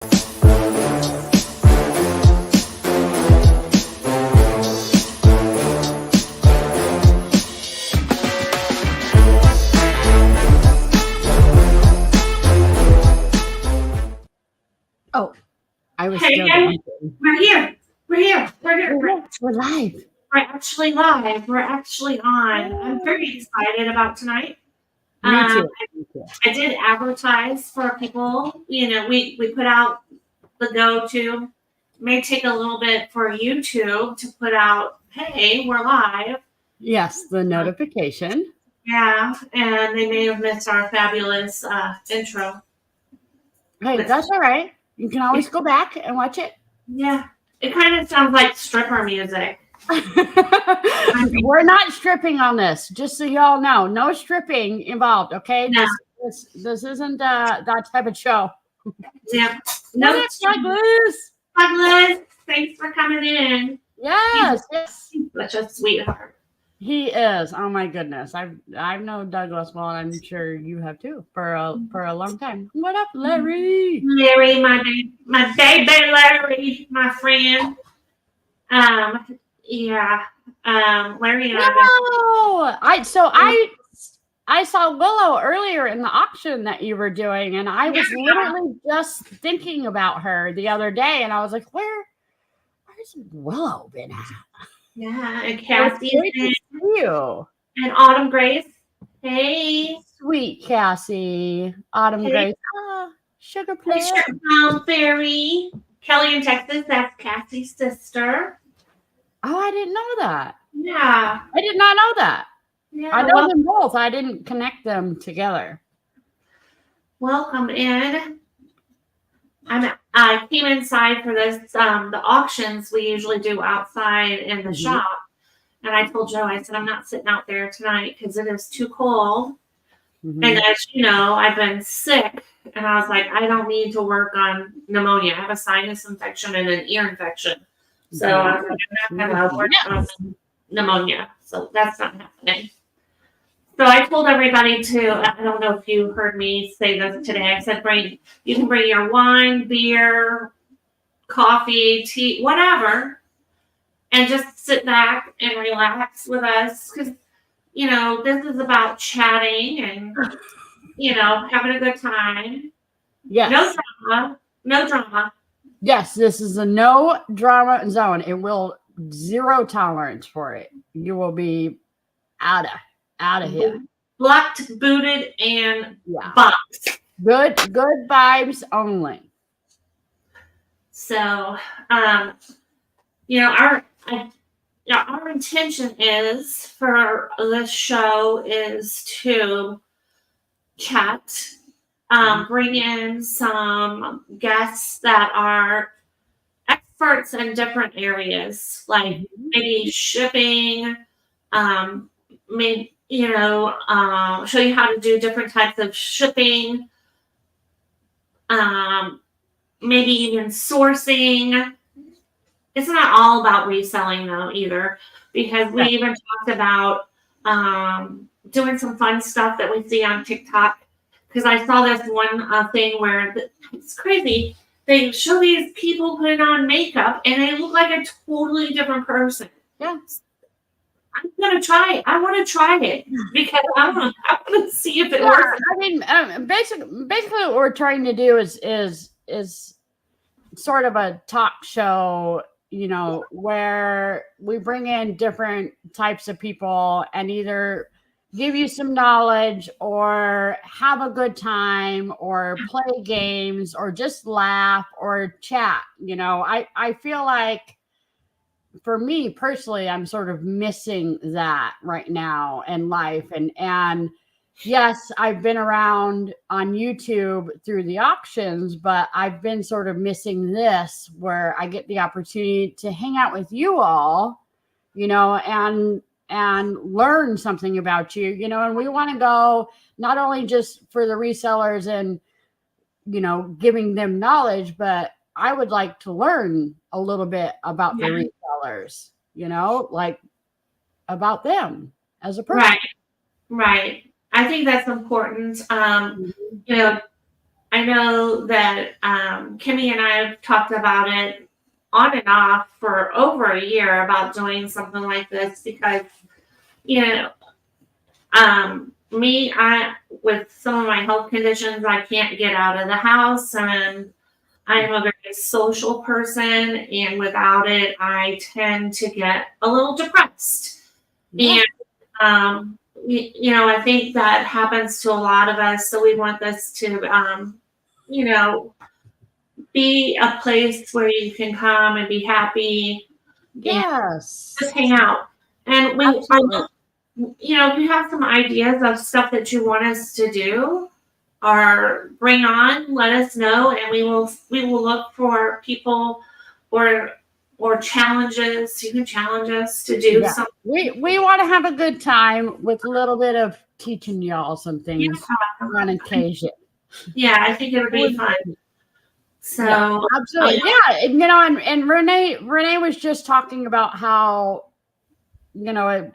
Oh, I was Hey, still guys, dancing. we're here. We're live. We're actually live. We're actually on. I'm very excited about tonight. Me too. Me too. I did advertise for people. You know, we put out the go-to. May take a little bit for YouTube to put out, hey, we're live. Yes, the notification. Yeah, and they may have missed our fabulous intro. Hey, that's all right. You can always go back and watch it. Yeah, it kind of sounds like stripper music. We're not stripping on this, just so y'all know. No stripping involved, okay? No. This isn't that type of show. Yeah. No, Douglas. Douglas, thanks for coming in. Yes. He's such a sweetheart. He is. Oh my goodness. I've known Douglas well, and I'm sure you have too for a long time. What up, Larry? Larry, my baby Larry, my friend. Yeah. Larry and I saw Willow earlier in the auction that you were doing, and I was literally just thinking about her the other day, and I was like, where's Willow been at? Yeah, and Cassie you. And Autumn Grace. Hey. Sweet Cassie. Autumn Grace. Sugar Plum. Fairy. Kelly in Texas, that's Cassie's sister. Oh, I didn't know that. Yeah. I did not know that. Yeah, I know them both. I didn't connect them together. Welcome in. I came inside for this, the auctions we usually do outside in the shop. And I told Joe, I said, I'm not sitting out there tonight because it is too cold. And as you know, I've been sick. And I was like, I don't need to work on pneumonia. I have a sinus infection and an ear infection. So I was like, I'm not going to work on pneumonia. So that's not happening. So I told everybody I don't know if you heard me say this today. I said, you can bring your wine, beer, coffee, tea, whatever, and just sit back and relax with us. Because, you know, this is about chatting and, you know, having a good time. Yes. No drama. Yes, this is a no drama zone. It will zero tolerance for it. You will be out of here. Blocked, booted, and boxed. Good vibes only. So, you know, our intention is for this show is to chat, bring in some guests that are experts in different areas, like maybe shipping, maybe, you know, show you how to do different types of shipping, maybe even sourcing. It's not all about reselling though either, because we even talked about doing some fun stuff that we see on TikTok. Because I saw this one thing where it's crazy. They show these people putting on makeup and they look like a totally different person. Yeah. I'm gonna try it. I want to try it because I want to see if it works. I mean, basically, what we're trying to do is sort of a talk show, you know, where we bring in different types of people and either give you some knowledge or have a good time or play games or just laugh or chat. You know, I feel like, for me personally, I'm sort of missing that right now in life. And yes, I've been around on YouTube through the auctions, but I've been sort of missing this where I get the opportunity to hang out with you all, you know, and learn something about you, you know, and we want to go not only just for the resellers and, you know, giving them knowledge, but I would like to learn a little bit about the resellers, you know, like about them as a person. Right. I think that's important. You know, I know that Kimmie and I have talked about it on and off for over a year about doing something like this because, you know, I with some of my health conditions, I can't get out of the house, and I am a very social person, and without it, I tend to get a little depressed. Yeah. And you know, I think that happens to a lot of us. So we want this to, you know, be a place where you can come and be happy and Yes. just hang out. And Absolutely. you know, if you have some ideas of stuff that you want us to do or bring on, let us know, and we will look for people or challenges. You can challenge us to do Yeah. something. We want to have a good time with a little bit of teaching y'all some things on occasion. Yeah, I think it would be fun. So yeah, absolutely. Yeah. You know, and Renee was just talking about how, you know,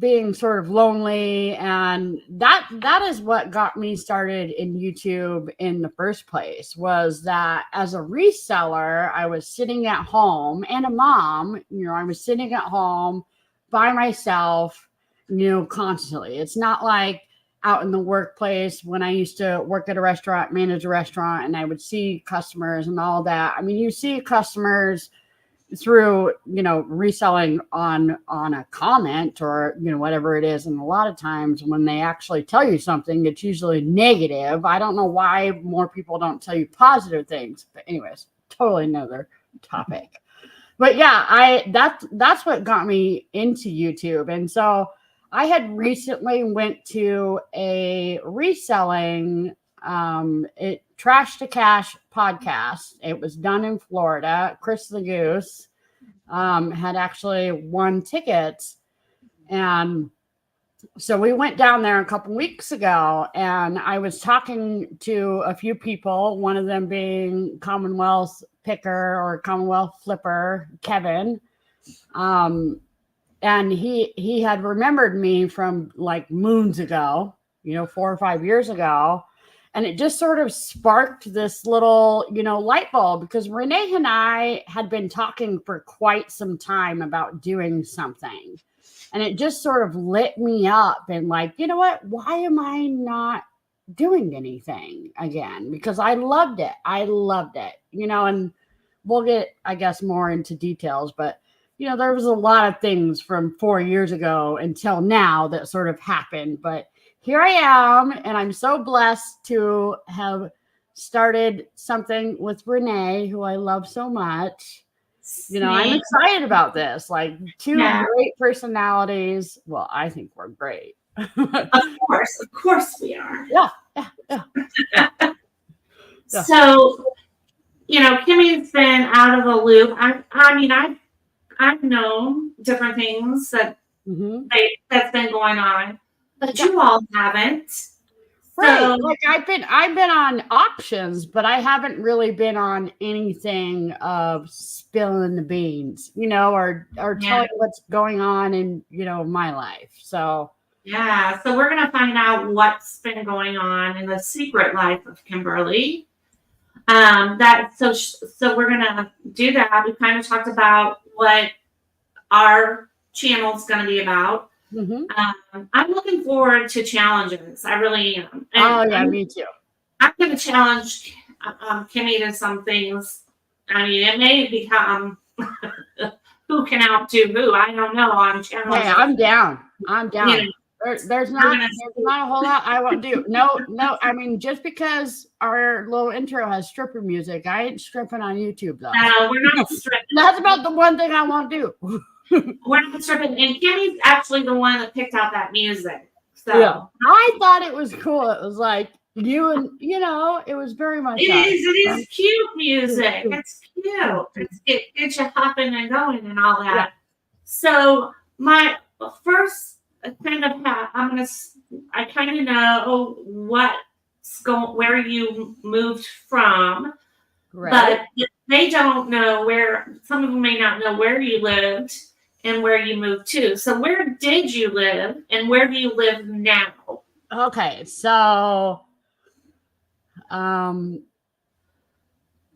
being sort of lonely, and that is what got me started in YouTube in the first place. Was that as a reseller, I was sitting at home, and a mom, you know, I was sitting at home by myself, you know, constantly. It's not like out in the workplace when I used to work at a restaurant, manage a restaurant, and I would see customers and all that. I mean, you see customers through, you know, reselling on a comment or, you know, whatever it is. And a lot of times when they actually tell you something, it's usually negative. I don't know why more people don't tell you positive things, but anyways, totally another topic. But yeah, that's what got me into YouTube. And so I had recently went to a reselling Trash to Cash podcast. It was done in Florida. Chris the Goose had actually won tickets. And so we went down there a couple weeks ago, and I was talking to a few people, one of them being Commonwealth Picker or Commonwealth Flipper, Kevin. And he had remembered me from like moons ago, you know, 4 or 5 years ago. And it just sort of sparked this little, you know, light bulb, because Renee and I had been talking for quite some time about doing something. And it just sort of lit me up and like, you know what? Why am I not doing anything again? Because I loved it. I loved it, you know, and we'll get, I guess, more into details. But, you know, there was a lot of things from 4 years ago until now that sort of happened. But here I am, and I'm so blessed to have started something with Renee, who I love so much. You know, I'm excited about this. Like two great personalities. Well, I think we're great. Of course we are. Yeah. So, you know, Kimmie's been out of the loop. I mean, I've known different things that that's been going on, but you all haven't. Right. So, like I've been on auctions, but I haven't really been on anything of spilling the beans, you know, or telling what's going on in, you know, my life. So yeah. So we're gonna find out what's been going on in the secret life of Kimberly. So we're gonna do that. We kind of talked about what our channel's gonna be about. I'm looking forward to challenges. I really am. And me too. I'm going to challenge Kimmie to some things. I mean, it may become who can outdo who. I don't know. I'm challenging. Hey, I'm down. You know, there's not a whole lot I won't do. No. I mean, just because our little intro has stripper music, I ain't stripping on YouTube though. No, we're not stripping. That's about the one thing I won't do. We're not stripping. And Kimmie's actually the one that picked out that music. So yeah. I thought it was cool. It was like you and, you know, it was very much. It is cute music. It's cute. It's get you hopping and going and all that. Yeah. So my first kind of I kind of know where you moved from, right. But they don't know where. Some of them may not know where you lived and where you moved to. So where did you live and where do you live now? Okay, so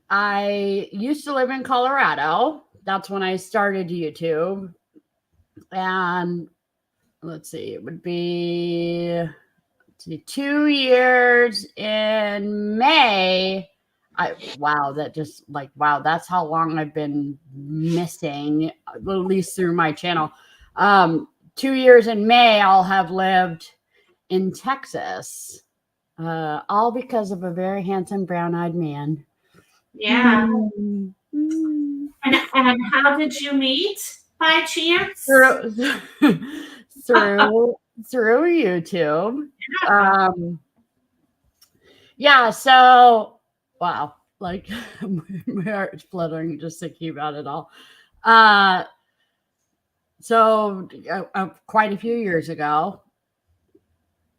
I used to live in Colorado. That's when I started YouTube. And let's see, it would be 2 years in May. Wow, that's how long I've been missing, at least through my channel. 2 years in May, I'll have lived in Texas, all because of a very handsome brown-eyed man. Yeah. And how did you meet by chance? Through YouTube. Yeah, so wow, like my heart's fluttering just thinking about it all. So quite a few years ago,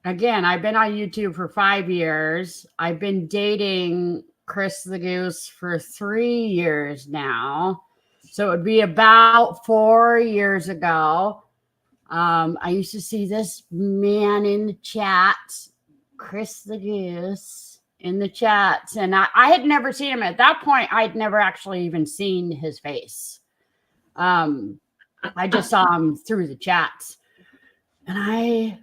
again, I've been on YouTube for 5 years. I've been dating Chris the Goose for 3 years now. So it would be about 4 years ago. I used to see this man in the chats, Chris the Goose, in the chats. And I had never seen him at that point. I'd never actually even seen his face. I just saw him through the chats. And I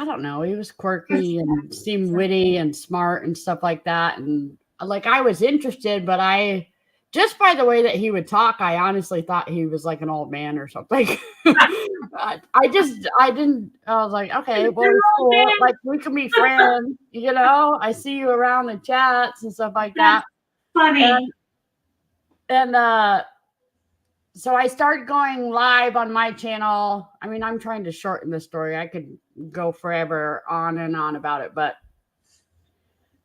don't know, he was quirky and seemed witty and smart and stuff like that. And like, I was interested, but just by the way that he would talk, I honestly thought he was like an old man or something. I was like, okay, well, it's cool. Like, we can be friends, you know? I see you around the chats and stuff like that. Funny. And so I started going live on my channel. I mean, I'm trying to shorten the story. I could go forever on and on about it, but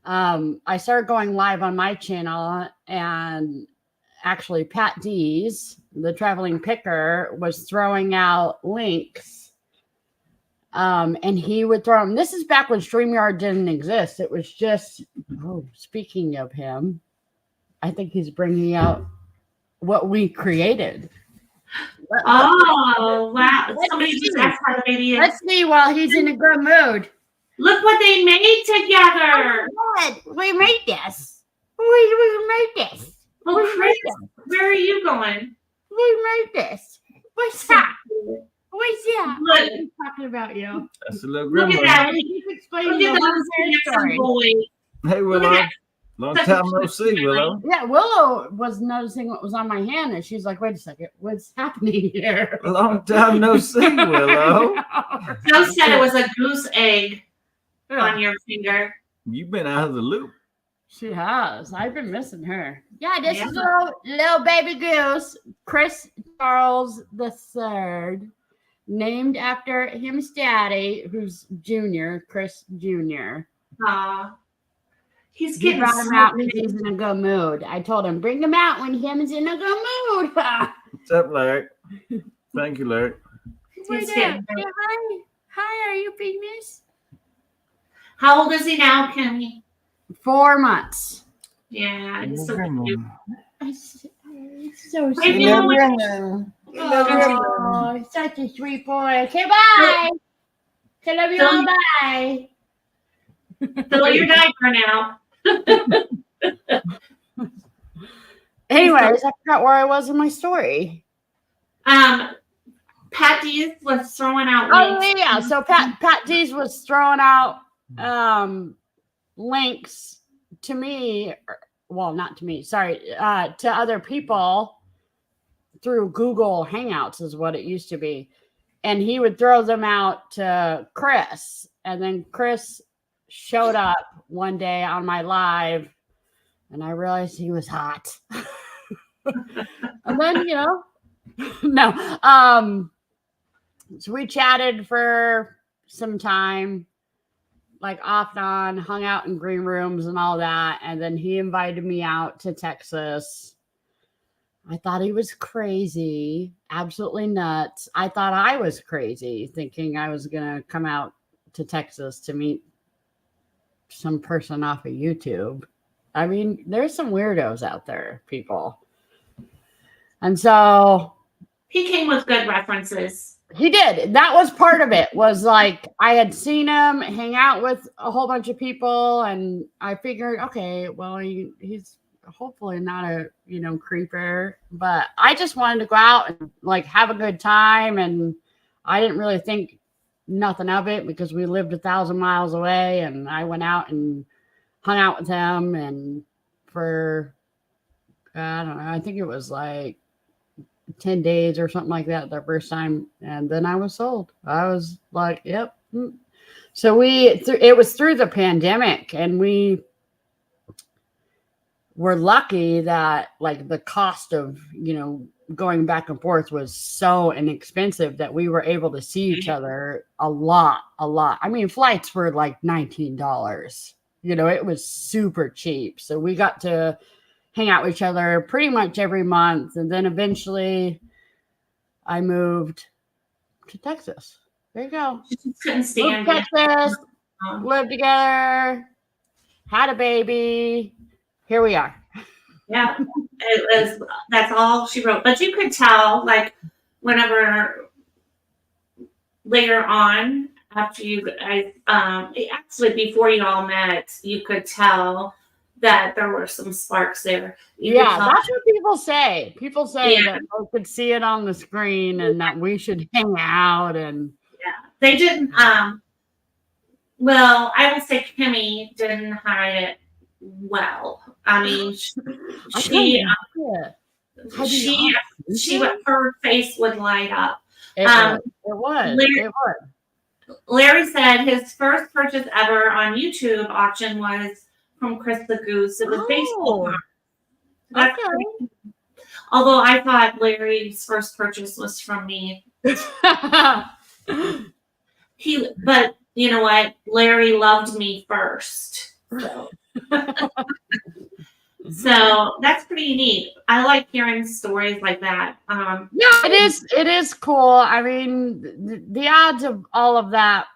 I started going live on my channel, and actually Pat D's, the traveling picker, was throwing out links. And he would throw them. This is back when StreamYard didn't exist. It was just, speaking of him, I think he's bringing out what we created. Oh, wow. Somebody just asked how the baby is. Let's see while he's in a good mood. Look what they made together. Oh, we made this. We made this. Oh, Chris, where are you going? We made this. What's that? What's that? Look. I'm talking about you. That's a little Look grandma. at that. Keep explaining Look at the those whole handsome story. boys. Hey, Willow. Long time no see, Willow. Yeah, Willow was noticing what was on my hand, and she's like, wait a second, what's happening here? Long time no see, Willow. Joe said it was a goose egg on your finger. You've been out of the loop. She has. I've been missing her. Yeah, this is little baby goose, Chris Charles III, named after his daddy, who's Junior, Chris Jr. He's He getting brought him out when he's in a good mood. I told him, bring him out when he's in a good mood. What's up, Larry? Thank you, Larry. He's Say getting hi. Hi, are you penis? How old is he now, Kimmie? 4 months. Yeah, he's so Grandma. cute. So Hey, sweet. you know what? Oh, such a sweet boy. Okay, bye. I love you all. Bye. Fill your diaper now. Anyways, I forgot where I was in my story. Pat D's was throwing out Oh links. yeah, so Pat D's was throwing out links to me, well, not to me, sorry, to other people through Google Hangouts is what it used to be. And he would throw them out to Chris, and then Chris showed up one day on my live, and I realized he was hot. And then, so we chatted for some time, like off and on, hung out in green rooms and all that. And then he invited me out to Texas. I thought he was crazy, absolutely nuts. I thought I was crazy, thinking I was going to come out to Texas to meet some person off of YouTube. I mean, there's some weirdos out there, people. And so He came with good references. He did. That was part of it. Was like I had seen him hang out with a whole bunch of people, and I figured, okay, well, he's hopefully not a creeper, but I just wanted to go out and like have a good time, and I didn't really think nothing of it because we lived 1,000 miles away, and I went out and hung out with him, and for I don't know, I think it was like 10 days or something like that the first time, and then I was sold. I was like, yep. So it was through the pandemic, and we were lucky that like the cost of going back and forth was so inexpensive that we were able to see each other a lot. I mean, flights were like $19. It was super cheap, so we got to hang out with each other pretty much every month. And then eventually I moved to Texas. There you go. Couldn't stand moved to Texas, lived together, had a baby. Here we are. Yeah, that's all she wrote. But you could tell, like, whenever later on, after actually before you all met, you could tell that there were some sparks there. That's what people say. People say that they could see it on the screen and that we should hang out. And they didn't. Well, I would say Kimmie didn't hide it well. I mean, her face would light up. It was. Larry said his first purchase ever on YouTube auction was from Chris the Goose. It was baseball cards. Okay. Although I thought Larry's first purchase was from me. But you know what? Larry loved me first. So that's pretty neat. I like hearing stories like that. It is cool. I mean, the odds of all of that.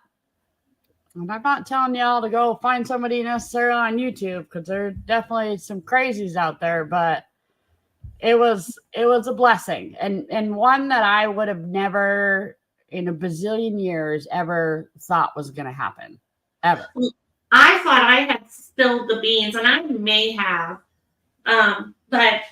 And I'm not telling y'all to go find somebody necessarily on YouTube, because there are definitely some crazies out there, but it was a blessing, and one that I would have never in a bazillion years ever thought was going to happen, ever. I thought I had spilled the beans, and I may have, but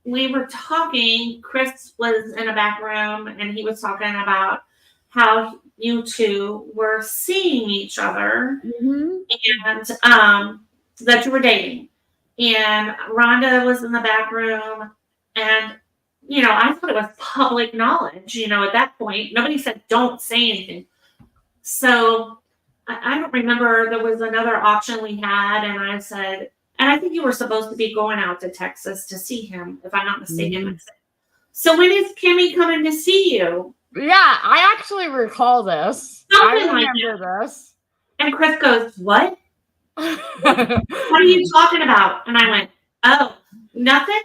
we were talking. Chris was in a back room, and he was talking about how you two were seeing each other, and that you were dating. And Rhonda was in the back room, and I thought it was public knowledge. At that point, nobody said don't say anything. So I don't remember. There was another auction we had, and I said, and I think you were supposed to be going out to Texas to see him, if I'm not mistaken. So when is Kimmie coming to see you? Yeah, I actually recall this. I remember this. And Chris goes, what? What are you talking about? And I went, oh, nothing?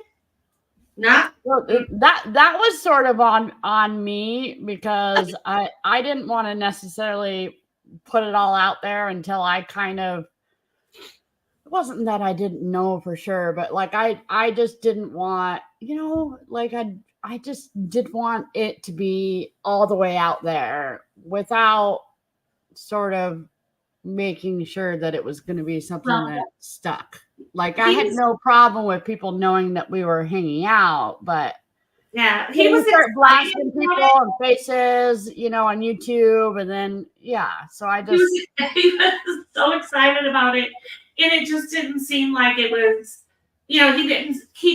Not well, that was sort of on me, because I didn't want to necessarily put it all out there until I kind of, it wasn't that I didn't know for sure, but like I just didn't want, like I just didn't want it to be all the way out there without sort of making sure that it was going to be something that stuck. Like I had no problem with people knowing that we were hanging out, but he was start blasting people on faces, on YouTube, and then so I just he was so excited about it, and it just didn't seem like it was. He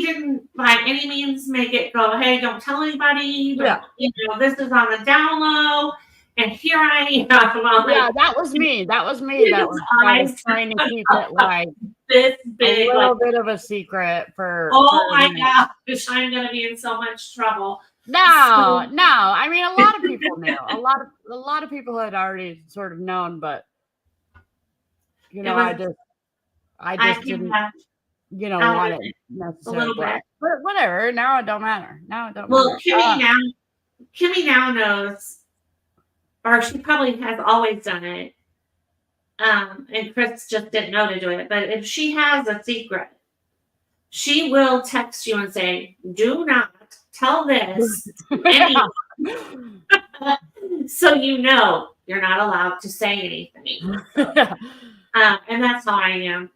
didn't by any means make it go, hey, don't tell anybody. This is on the down low. And here I am. That was me. That was I was trying to keep it like this big, a little bit of a secret for. Oh my gosh, I'm going to be in so much trouble. No. I mean, a lot of people knew. A lot of people had already sort of known, but I just didn't. Want it necessarily. But whatever. Now it don't matter. Well, Kimmie now knows, or she probably has always done it. And Chris just didn't know to do it. But if she has a secret, she will text you and say, "Do not tell this to anyone." So you're not allowed to say anything. And that's how I am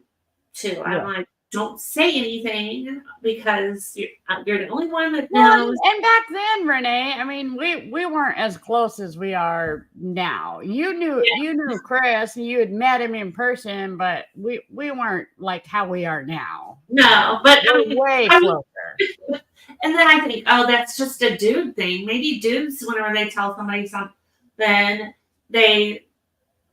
too. I'm like, don't say anything because you're the only one that knows. And back then, Renee, I mean, we weren't as close as we are now. You knew Chris, and you had met him in person, but we weren't like how we are now. No, but We're way closer. And then I think, oh, that's just a dude thing. Maybe dudes, whenever they tell somebody something, then they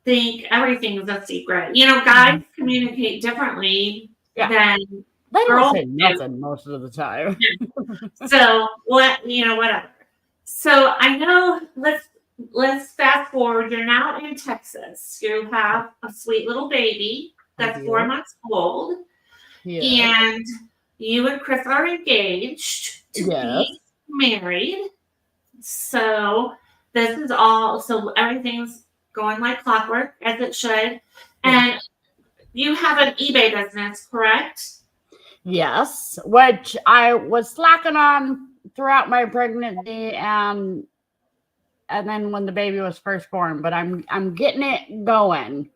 think everything's a secret. Guys communicate differently than they don't girls say nothing most of the time. So whatever. So I know. Let's fast forward. You're now in Texas. You have a sweet little baby that's 4 months old, and you and Chris are engaged to be married. So this is all. So everything's going like clockwork, as it should. And you have an eBay business, correct? Yes, which I was slacking on throughout my pregnancy and then when the baby was first born, but I'm getting it going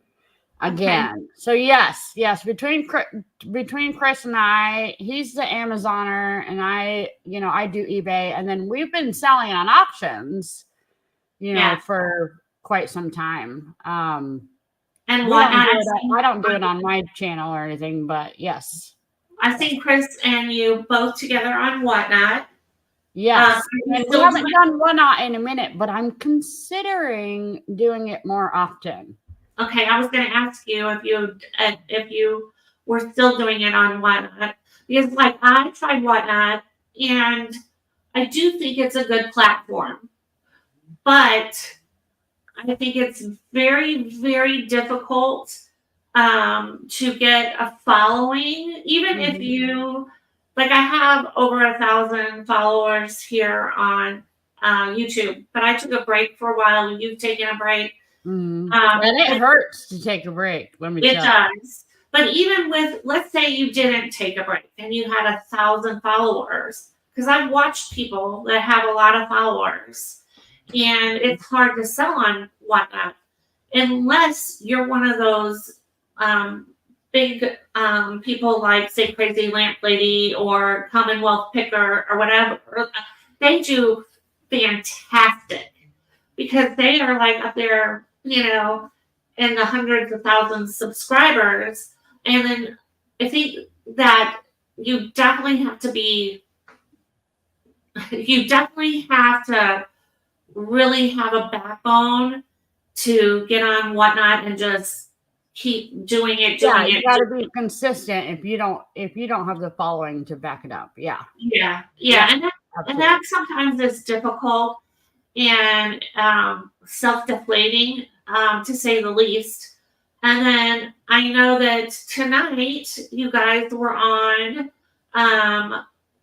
again. Okay. So yes, between Chris and I, he's the Amazoner and I do eBay, and then we've been selling on auctions, for quite some time. And I don't do it on my channel or anything, but yes. I've seen Chris and you both together on Whatnot. Yes. And we haven't done Whatnot in a minute, but I'm considering doing it more often. Okay, I was going to ask you if you were still doing it on Whatnot, because I tried Whatnot and I do think it's a good platform, but I think it's very, very difficult to get a following, even if you I have over 1,000 followers here on YouTube, but I took a break for a while. You've taken a break. And it hurts to take a break. Let me tell you. It does. But even with, let's say you didn't take a break and you had 1,000 followers, because I've watched people that have a lot of followers, and it's hard to sell on Whatnot unless you're one of those big people like, say, Crazy Lamp Lady or Commonwealth Picker or whatever. They do fantastic because they are up there, in the hundreds of thousands of subscribers. And then I think that you definitely have to really have a backbone to get on Whatnot and just keep doing it. You got to be consistent if you don't have the following to back it up. Yeah. And that sometimes is difficult and self-deflating, to say the least. And then I know that tonight you guys were on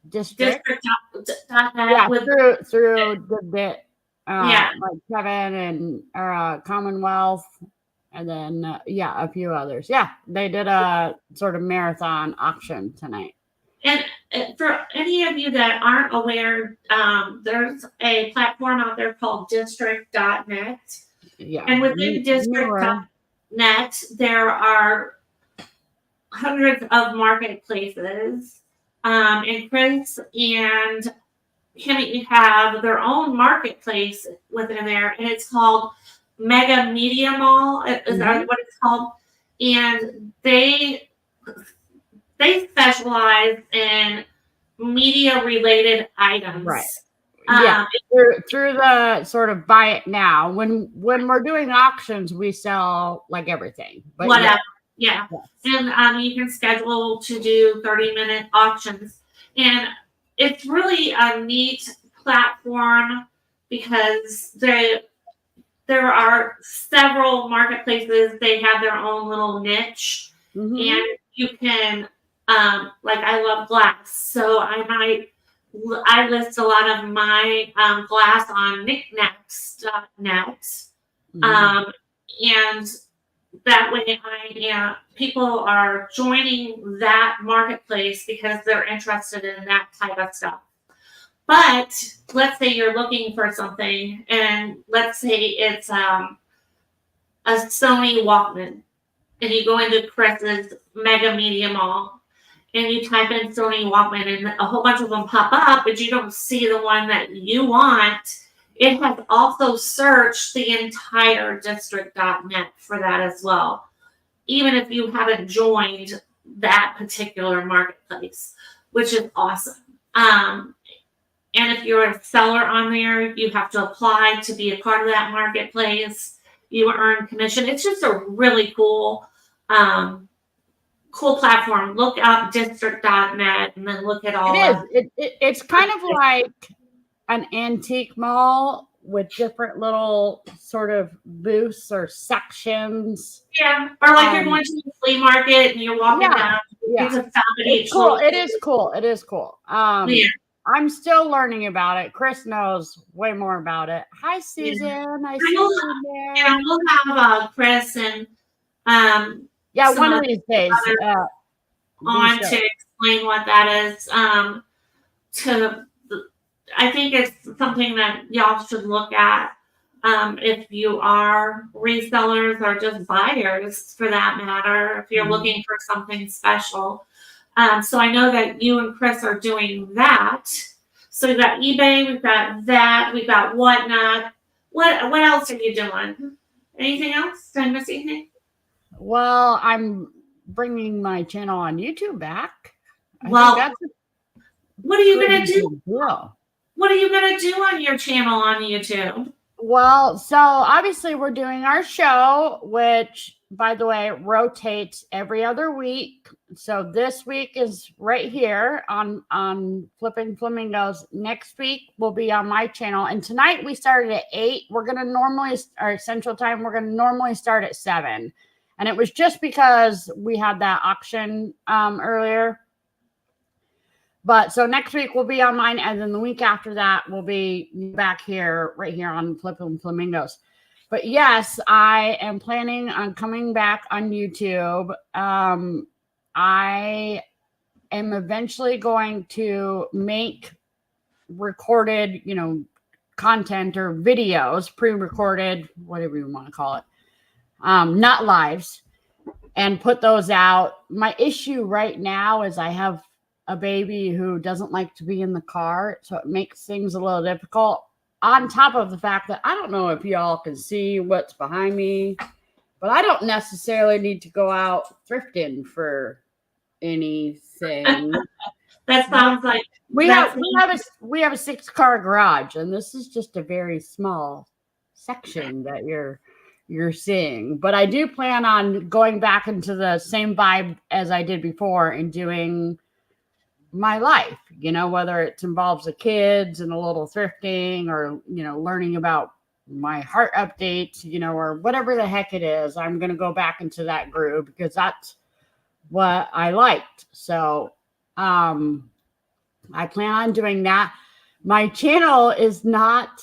District.net. Through the bit. Like Kevin and Commonwealth. And then, a few others. Yeah, they did a sort of marathon auction tonight. And for any of you that aren't aware, there's a platform out there called District.net. Yeah. And within District.net, there are hundreds of marketplaces. And Chris and Kimmie have their own marketplace within there, and it's called Mega Media Mall. Is that what it's called? And they specialize in media related items. Right. Through the sort of buy it now. When we're doing auctions, we sell everything. But whatever. Yeah. And you can schedule to do 30-minute auctions. And it's really a neat platform because there are several marketplaces. They have their own little niche, and you can, I love glass, so I list a lot of my glass on knickknacks.net, and that way people are joining that marketplace because they're interested in that type of stuff. But let's say you're looking for something, and let's say it's a Sony Walkman, and you go into Chris's Mega Media Mall, and you type in Sony Walkman, and a whole bunch of them pop up, but you don't see the one that you want. It has also searched the entire district.net for that as well, even if you haven't joined that particular marketplace, which is awesome. And if you're a seller on there, you have to apply to be a part of that marketplace. You earn commission. It's just a really cool platform. Look up district.net and then look at all that. It's kind of like an antique mall with different little sort of booths or sections. Yeah, or like you're going to the flea market and you're walking down. There's a fountain it's cool. It is cool. It is cool. I'm still learning about it. Chris knows way more about it. Hi, Susan. I see you there. Yeah, we'll have Chris and one of these days on to explain what that is. I think it's something that y'all should look at if you are resellers or just buyers, for that matter. If you're looking for something special. So I know that you and Chris are doing that. So we've got eBay, we've got that, we've got Whatnot. What else are you doing? Anything else? Did I miss anything? Well, I'm bringing my channel on YouTube back. What are you going to do? What are you going to do on your channel on YouTube? Well, so obviously we're doing our show, which, by the way, rotates every other week. So this week is right here on Flippin' Flamingos. Next week will be on my channel. And tonight we started at 8. We're going to normally, or Central Time, we're going to normally start at 7. And it was just because we had that auction earlier. But so next week will be on mine, and then the week after that will be back here, right here on Flippin' Flamingos. But yes, I am planning on coming back on YouTube. I am eventually going to make recorded, content or videos, pre-recorded, whatever you want to call it, not lives, and put those out. My issue right now is I have a baby who doesn't like to be in the car, so it makes things a little difficult. On top of the fact that I don't know if y'all can see what's behind me, but I don't necessarily need to go out thrifting for anything. That sounds like we have a 6-car garage, and this is just a very small section that you're seeing. But I do plan on going back into the same vibe as I did before and doing my life, whether it involves the kids and a little thrifting or, learning about my heart updates, or whatever the heck it is. I'm going to go back into that groove because that's what I liked. So, I plan on doing that. My channel is not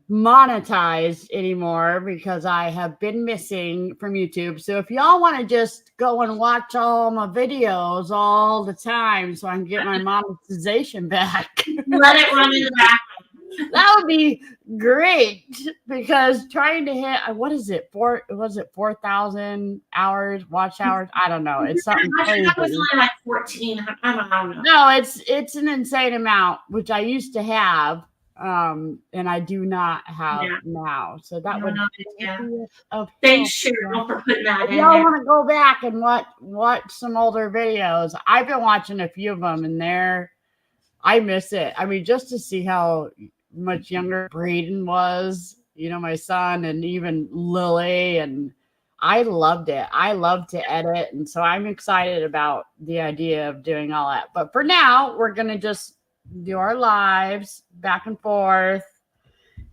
monetized anymore because I have been missing from YouTube. So if y'all want to just go and watch all my videos all the time so I can get my monetization back, let it run in the background. That would be great, because trying to hit, what is it? 4,000 hours, watch hours? I don't know. It's something crazy. That was only like 14. I don't know. No, it's an insane amount, which I used to have. And I do not have now. So that would thanks, Cheryl, for putting that in. Y'all want to go back and watch some older videos. I've been watching a few of them, and I miss it. I mean, just to see how much younger Braden was, my son, and even Lily, and I loved it. I love to edit, and so I'm excited about the idea of doing all that. But for now, we're gonna just do our lives back and forth,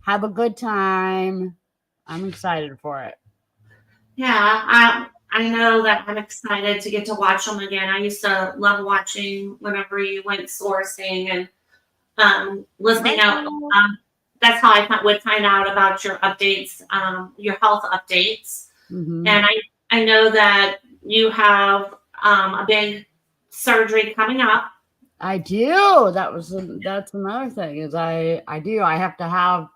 have a good time. I'm excited for it. Yeah, I know that I'm excited to get to watch them again. I used to love watching whenever you went sourcing and listening out. That's how I would find out about your updates, your health updates. Mm-hmm. And I know that you have a big surgery coming up. I do. That's another thing is I do. I have to have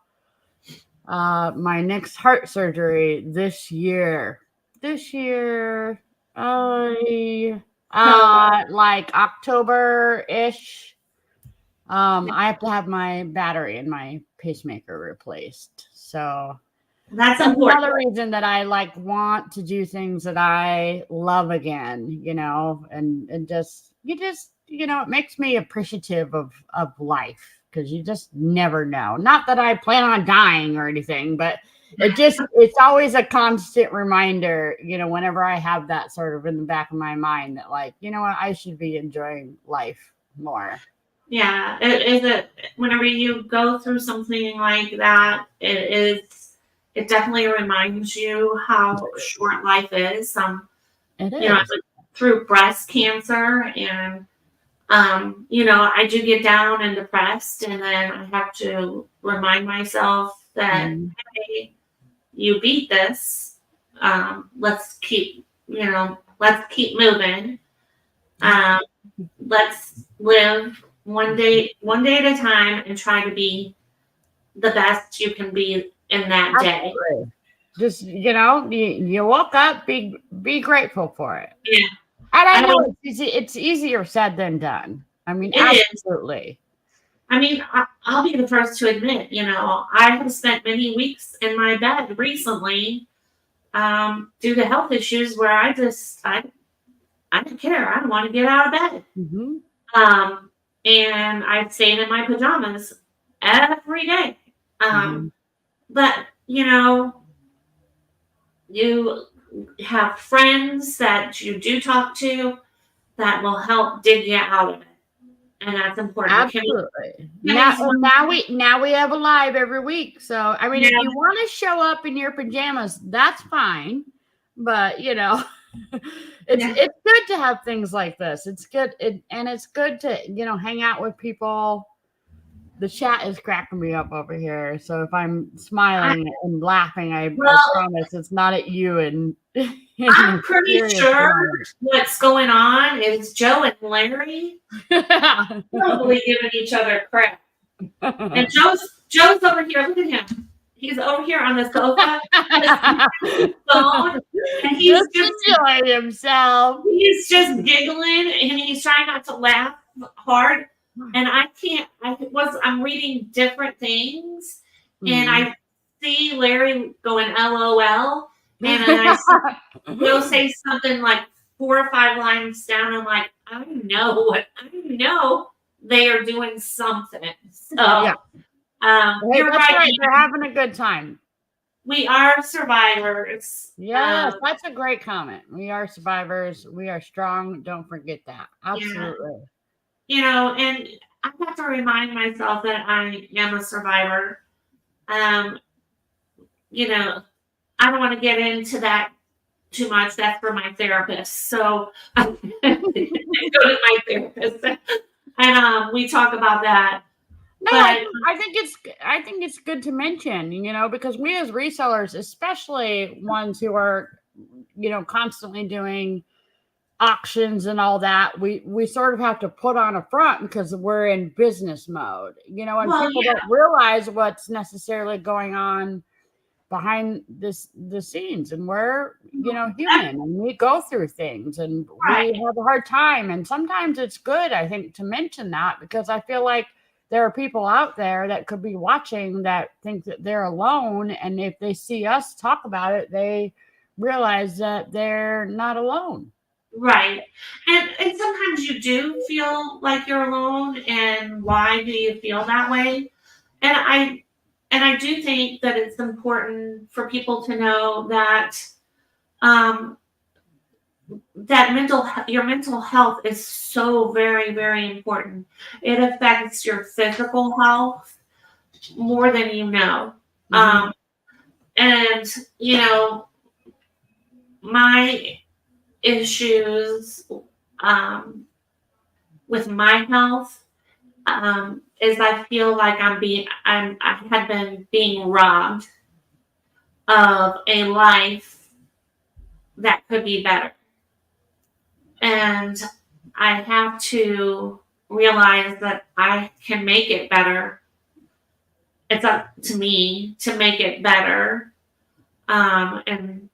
my next heart surgery this year. This year, like October-ish. I have to have my battery and my pacemaker replaced. So That's that's important. another reason that I like want to do things that I love again, and just it makes me appreciative of life because you just never know. Not that I plan on dying or anything, but it's always a constant reminder, whenever I have that sort of in the back of my mind that like, you know what, I should be enjoying life more. Yeah, whenever you go through something like that, it definitely reminds you how short life is. It I went is. through breast cancer, and I do get down and depressed, and then I have to remind myself that hey, you beat this. Let's keep moving. Let's live one day at a time and try to be the best you can be in that day. Absolutely. Just you woke up, be grateful for it. Yeah. And I know it's easier said than done. I mean, absolutely. I mean, I'll be the first to admit, I have spent many weeks in my bed recently due to health issues where I don't care. I don't want to get out of bed. Mm-hmm. And I've stayed in my pajamas every day. But, you have friends that you do talk to that will help dig you out of it. And that's important. Absolutely. Now we have a live every week. So I mean, if you want to show up in your pajamas, that's fine. But it's good to have things like this. It's good, and it's good to hang out with people. The chat is cracking me up over here. So if I'm smiling and laughing, I promise it's not at you. And I'm pretty sure what's going on is Joe and Larry probably giving each other crap. And Joe's over here. Look at him. He's over here on the sofa, phone, and he's just enjoying himself. He's just giggling, and he's trying not to laugh hard. And I can't. I'm reading different things, and I see Larry going LOL, and then he'll say something like 4 or 5 lines down. I'm like, I know they are doing something. So, you're right. They're having a good time. We are survivors. Yes, that's a great comment. We are survivors. We are strong. Don't forget that. Absolutely. And I have to remind myself that I am a survivor. I don't want to get into that too much. That's for my therapist. So I go to my therapist, and we talk about that. No, but I think it's good to mention, because we as resellers, especially ones who are, constantly doing auctions and all that, we sort of have to put on a front because we're in business mode, and people don't realize what's necessarily going on behind the scenes, and we're human, and we go through things, and we have a hard time, and sometimes it's good, I think, to mention that, because I feel like there are people out there that could be watching that think that they're alone, and if they see us talk about it, they realize that they're not alone. Right. And sometimes you do feel like you're alone, and why do you feel that way? And I do think that it's important for people to know that your mental health is so very, very important. It affects your physical health more than you know. And my issues with my health is I feel like I have been being robbed of a life that could be better. And I have to realize that I can make it better. It's up to me to make it better. And,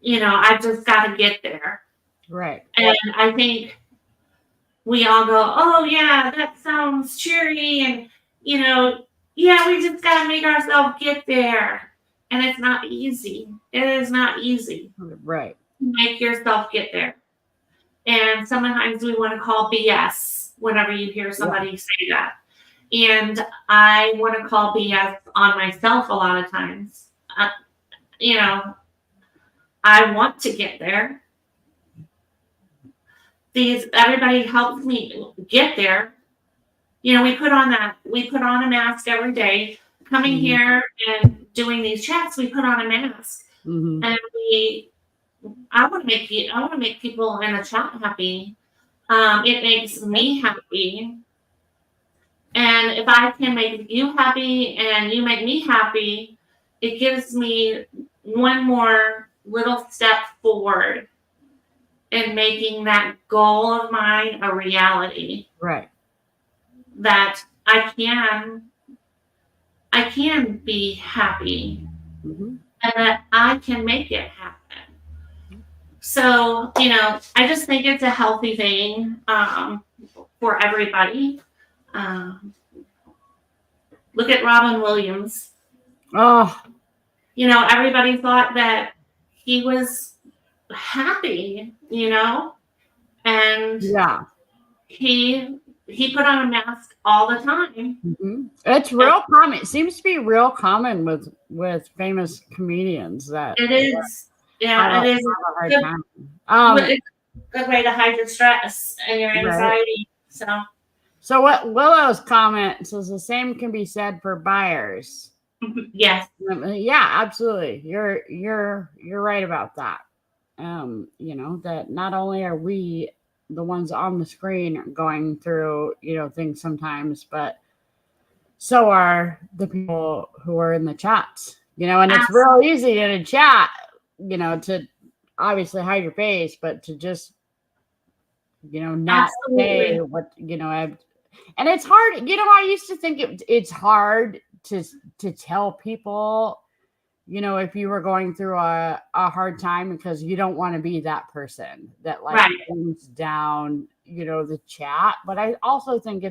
I just got to get there. Right. And I think we all go, oh, yeah, that sounds cheery. And, yeah, we just got to make ourselves get there. And it's not easy. It is not easy. Right. Make yourself get there. And sometimes we want to call BS whenever you hear somebody say that. And I want to call BS on myself a lot of times. I want to get there. Everybody helps me get there. We put on a mask every day. Coming here and doing these chats, we put on a mask. Mm-hmm. And I want to make people in the chat happy. It makes me happy. And if I can make you happy and you make me happy, it gives me one more little step forward in making that goal of mine a reality. Right. That I can be happy, mm-hmm. and that I can make it happen. So, I just think it's a healthy thing for everybody. Look at Robin Williams. Oh. Everybody thought that he was happy, and yeah, he put on a mask all the time. Mm-hmm. It's real common. It seems to be real common with famous comedians that it is. Yeah, it is a hard time. It's a good way to hide your stress and your anxiety. Right. So what Willow's comment says, the same can be said for buyers. Yes. Yeah, absolutely. You're right about that. That not only are we the ones on the screen going through, things sometimes, but so are the people who are in the chats, and it's real easy in a chat, to obviously hide your face, but to just, not say what, and it's hard. I used to think it's hard to tell people, if you were going through a hard time, because you don't want to be that person that brings down, the chat. But I also think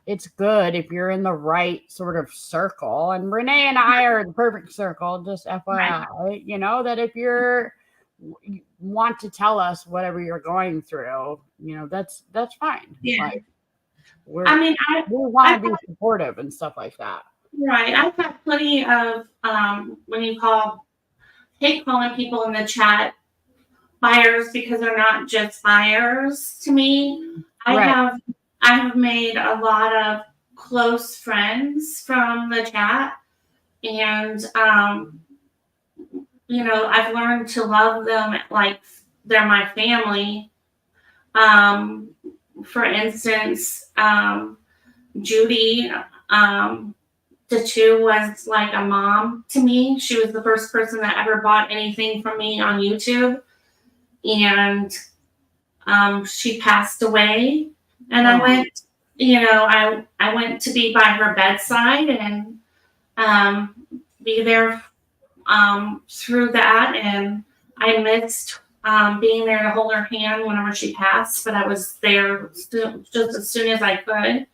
it's good if you're in the right sort of circle. And Renee and I are the perfect circle, just FYI, that if you want to tell us whatever you're going through, that's fine. Yeah. We want to be supportive and stuff like that. Right. I've had plenty of when you hate calling people in the chat buyers, because they're not just buyers to me. I have made a lot of close friends from the chat, and I've learned to love them like they're my family. For instance, Judy, the two was like a mom to me. She was the first person that ever bought anything from me on YouTube. And she passed away. And I went, I went to be by her bedside and be there through that. And I missed being there to hold her hand whenever she passed, but I was there just as soon as I could.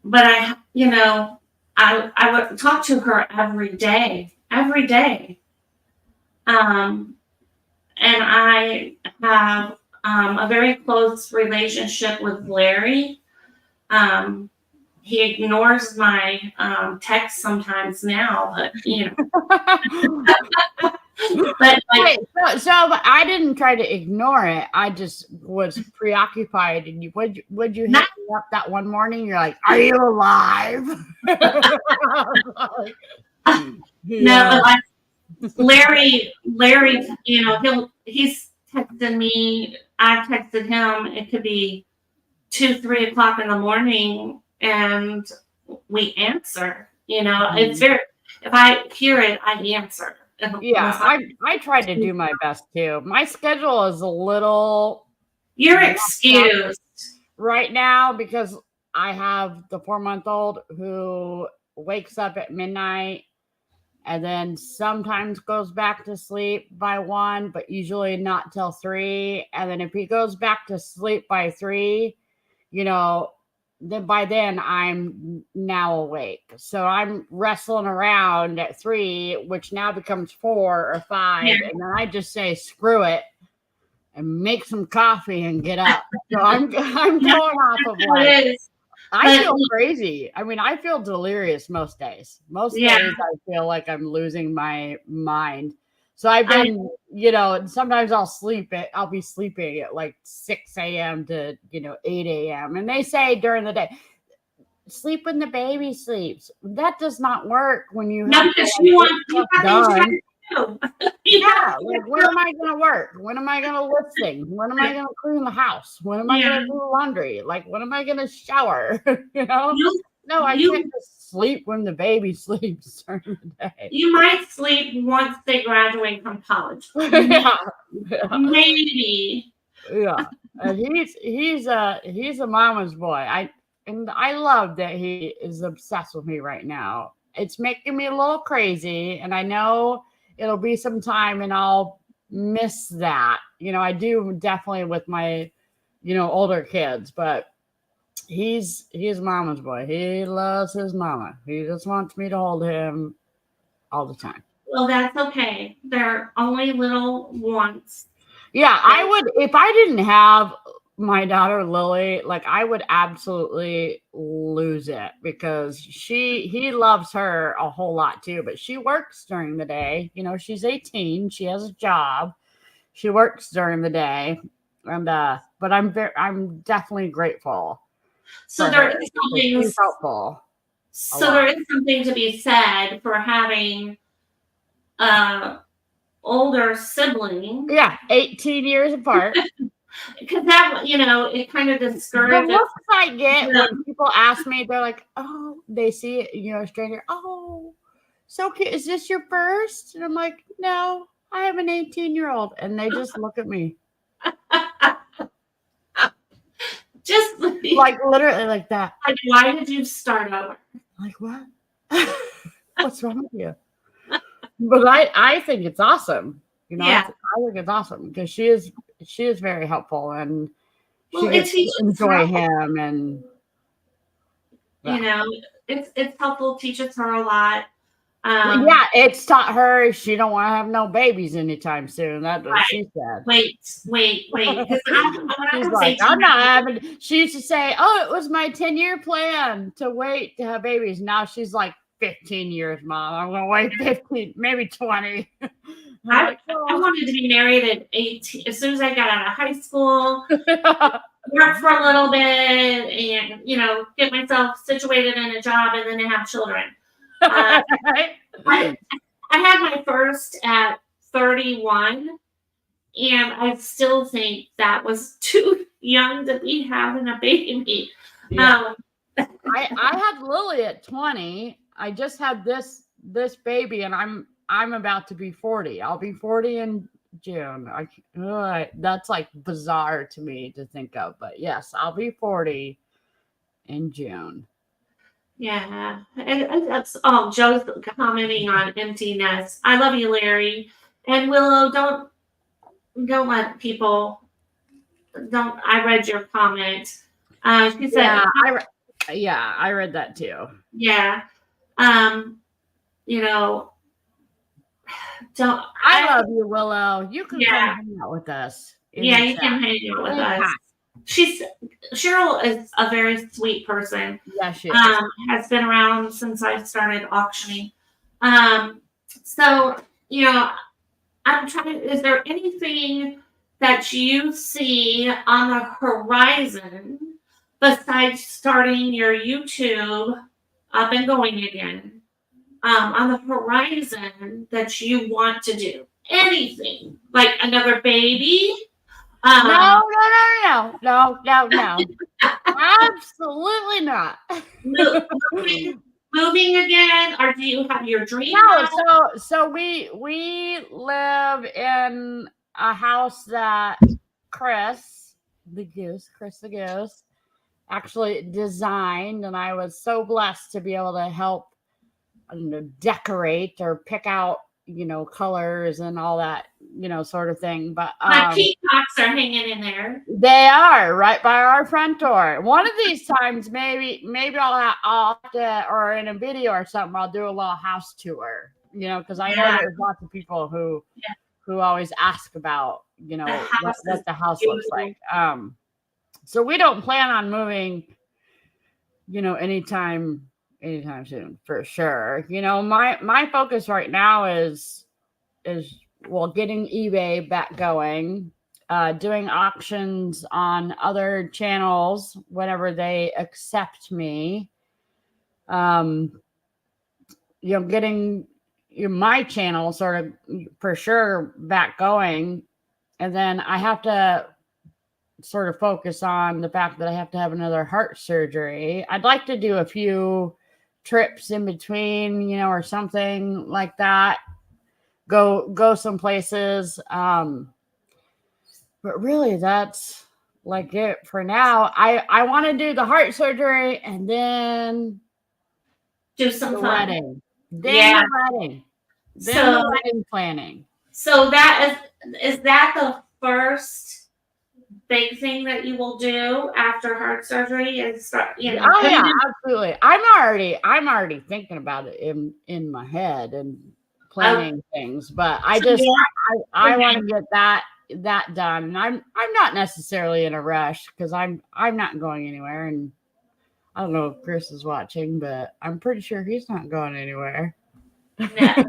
But I would talk to her every day. And I have a very close relationship with Larry. He ignores my texts sometimes now, but But so I didn't try to ignore it. I just was preoccupied. And would you hit me up that one morning? You're like, "Are you alive?" No, but Larry, he's texted me. I texted him. It could be 2-3 o'clock in the morning, and we answer. It's very. If I hear it, I answer. Yeah, I try to do my best too. My schedule is a little You're excused. Right now, because I have the 4-month-old who wakes up at midnight and then sometimes goes back to sleep by 1, but usually not till 3. And then if he goes back to sleep by 3, then by then I'm now awake. So I'm wrestling around at 3, which now becomes 4 or 5. Yeah. And then I just say, screw it, and make some coffee and get up. So I'm going off of like, I feel crazy. I mean, I feel delirious most days. Most days I feel like I'm losing my mind. So I've been, sometimes I'll be sleeping at like 6 a.m. to, 8 a.m. And they say during the day, sleep when the baby sleeps. That does not work when you have because you have done. Yeah, like when am I going to work? When am I going to listen? When am I going to clean the house? When am I going to do laundry? Like, when am I going to shower? No, I can't just sleep when the baby sleeps during the day. You might sleep once they graduate from college. Yeah. Maybe. Yeah. And he's a mama's boy. I love that he is obsessed with me right now. It's making me a little crazy, and I know it'll be some time and I'll miss that. I do definitely with my, older kids, but he's mama's boy. He loves his mama. He just wants me to hold him all the time. Well, that's okay. They're only little once. Yeah, I would, if I didn't have my daughter Lily, like I would absolutely lose it because he loves her a whole lot too, but she works during the day. She's 18, she has a job, she works during the day, and but I'm definitely grateful. So there is something helpful. So there is something to be said for having older siblings. Yeah, 18 years apart. Because that, it kind of discourages. The looks I get when people ask me, they're like, oh, they see it, a stranger. Oh, so cute. Is this your first? And I'm like, no, I have an 18-year-old. And they just look at me. Just like literally like that. Like, why did you start over? Like, what? What's wrong with you? But I think it's awesome. I think it's awesome because she is very helpful, and she gets to enjoy him, and it's helpful, teaches her a lot. It's taught her she don't want to have no babies anytime soon. That's what she said. Wait. She's like, I'm not having. She used to say, "Oh, it was my 10-year plan to wait to have babies." Now she's like 15 years, Mom. I'm gonna wait 15, maybe 20. I wanted to be married at 18 as soon as I got out of high school, work for a little bit, and get myself situated in a job, and then have children. I had my first at 31, and I still think that was too young to be having a baby. Yeah. I had Lily at 20. I just had this baby, and I'm about to be 40. I'll be 40 in June. That's like bizarre to me to think of, but yes, I'll be 40 in June. Yeah, and that's Joe's commenting on empty nest. I love you, Larry, and Willow. Don't let people. Don't. I read your comment. She said, I read that too. Yeah. Don't. I love you, Willow. You can come hang out with us. Yeah, you can hang out with us. Cheryl is a very sweet person. Yeah, she is. Has been around since I started auctioning. So, I'm trying. Is there anything that you see on the horizon besides starting your YouTube up and going again? On the horizon that you want to do? Anything like another baby? No. Absolutely not. Moving again, or do you have your dream? No, so we live in a house that Chris the goose, Chris the goose, actually designed, and I was so blessed to be able to help, decorate or pick out, colors and all that, sort of thing. But My peacocks are hanging in there. they are right by our front door. One of these times, maybe I'll have to, or in a video or something, I'll do a little house tour. Because I know there's lots of people who always ask about, what the house looks like. So we don't plan on moving, anytime soon, for sure. My focus right now is getting eBay back going, doing auctions on other channels whenever they accept me. Getting my channel sort of for sure back going, and then I have to sort of focus on the fact that I have to have another heart surgery. I'd like to do a few trips in between, or something like that. Go some places. But really that's like it for now. I want to do the heart surgery and then do some the fun. wedding. Then the wedding. Then the wedding planning. So that is that the first big thing that you will do after heart surgery is start, Oh yeah, absolutely. I'm already thinking about it in my head and planning things, but I want to get that done. And I'm not necessarily in a rush because I'm not going anywhere, and I don't know if Chris is watching, but I'm pretty sure he's not going anywhere. Yeah.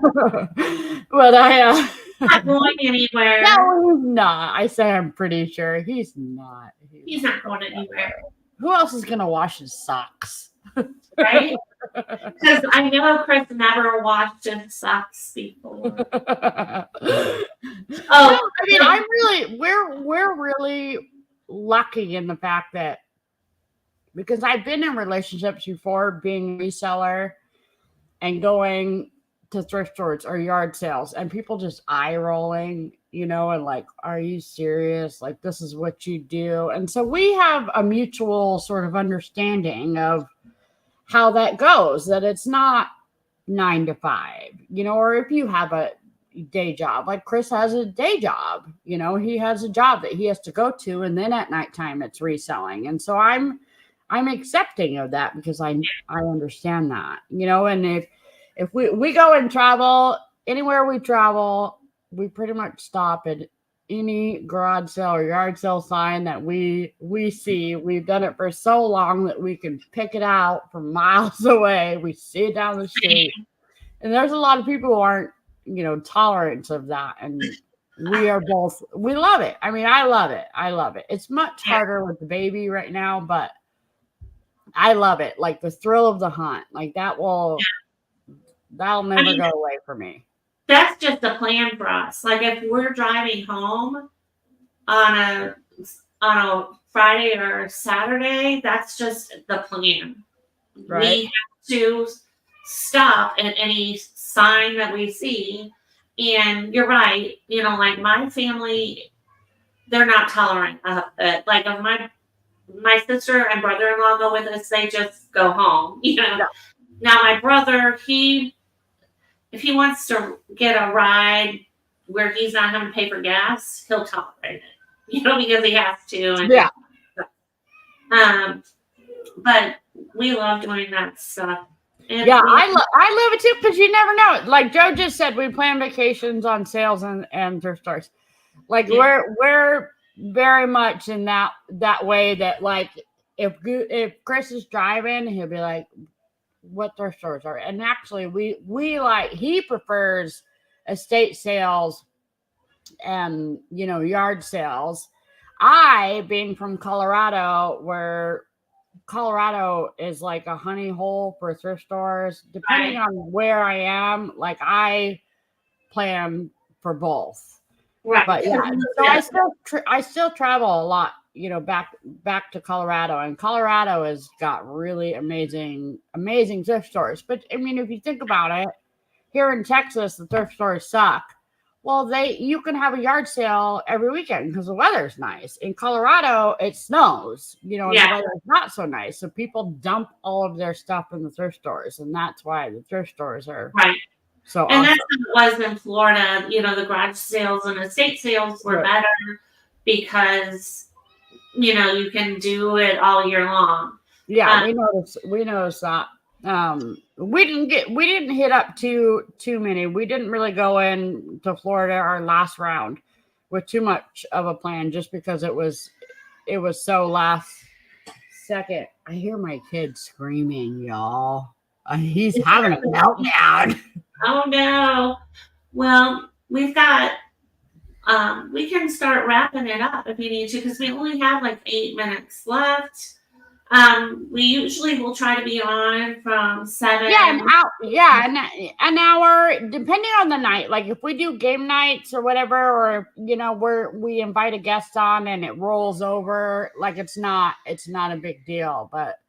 But I not going anywhere. No, he's not. I say I'm pretty sure he's not. He's not going anywhere. Who else is gonna wash his socks? Right? Because I know Chris never washed his socks before. I'm really we're really lucky in the fact that, because I've been in relationships before, being a reseller and going to thrift stores or yard sales, and people just eye rolling, and like, are you serious? Like, this is what you do. And so we have a mutual sort of understanding of how that goes, that it's not 9 to 5, or if you have a day job, like Chris has a day job, he has a job that he has to go to, and then at nighttime it's reselling. And so I'm accepting of that because I understand that, and if we go and travel, anywhere we travel, we pretty much stop at any garage sale or yard sale sign that we see. We've done it for so long that we can pick it out from miles away. We see it down the street. And there's a lot of people who aren't, tolerant of that. And we love it. I mean, I love it. It's much harder with the baby right now, but I love it. Like the thrill of the hunt, like that'll never go away for me. That's just a plan for us. Like if we're driving home on a Friday or Saturday, that's just the plan. Right. We have to stop at any sign that we see. And you're right. Like my family, they're not tolerant of it. Like if my sister and brother-in-law go with us, they just go home. Yeah. Now my brother, if he wants to get a ride where he's not having to pay for gas, he'll tolerate it, because he has to. And, yeah. But we love doing that stuff. And I love it too, because you never know. Like Joe just said, we plan vacations on sales and thrift stores. Like we're very much in that way that, like, if Chris is driving, he'll be like, what thrift stores are. And actually we like, he prefers estate sales and yard sales. I, being from Colorado, where Colorado is like a honey hole for thrift stores, depending on where I am, like I plan for both. Right. But so I still travel a lot, back to Colorado, and Colorado has got really amazing thrift stores. But I mean, if you think about it, here in Texas, the thrift stores suck. Well, you can have a yard sale every weekend because the weather's nice. In Colorado, it snows, and the weather's not so nice. So people dump all of their stuff in the thrift stores, and that's why the thrift stores are right. so And awesome. that's how it was in Florida. The garage sales and estate sales were better because you can do it all year long. Yeah, we noticed that. We didn't hit up too many. We didn't really go in to Florida our last round with too much of a plan, just because it was so last second. I hear my kid screaming, y'all. He's having a meltdown. Oh no. Well, we've got we can start wrapping it up if you need to, because we only have like 8 minutes left. We usually will try to be on from 7. An hour, depending on the night. Like if we do game nights or whatever, or we invite a guest on and it rolls over, like it's not a big deal. But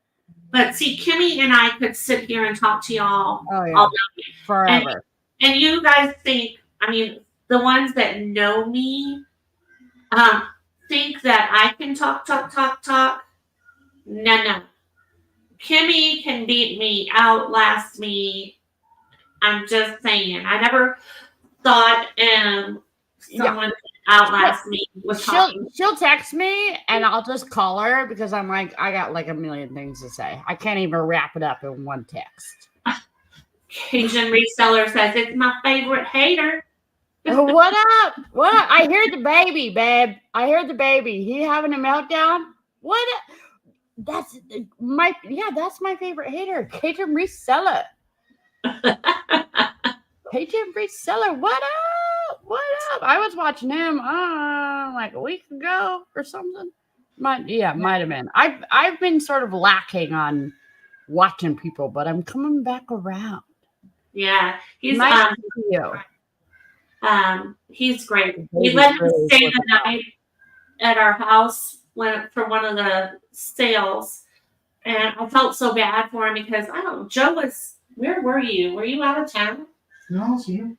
see, Kimmie and I could sit here and talk to y'all all day. Forever. And you guys think, the ones that know me, think that I can talk. No. Kimmie can beat me, outlast me. I'm just saying. I never thought someone could outlast me with talking. She'll text me and I'll just call her because I'm like, I got like a million things to say. I can't even wrap it up in one text. Cajun Reseller says it's my favorite hater. What up? What? I hear the baby, babe. I hear the baby. He having a meltdown? What? That's my favorite hater, Cajun Reseller. Cajun Reseller, what up? What up? I was watching him like a week ago or something. Might have been. I've been sort of lacking on watching people, but I'm coming back around. Yeah, he's nice to you. He's great. We let him stay the night at our house for one of the sales, and I felt so bad for him because Joe was. Where were you? Were you out of town? No, I was here.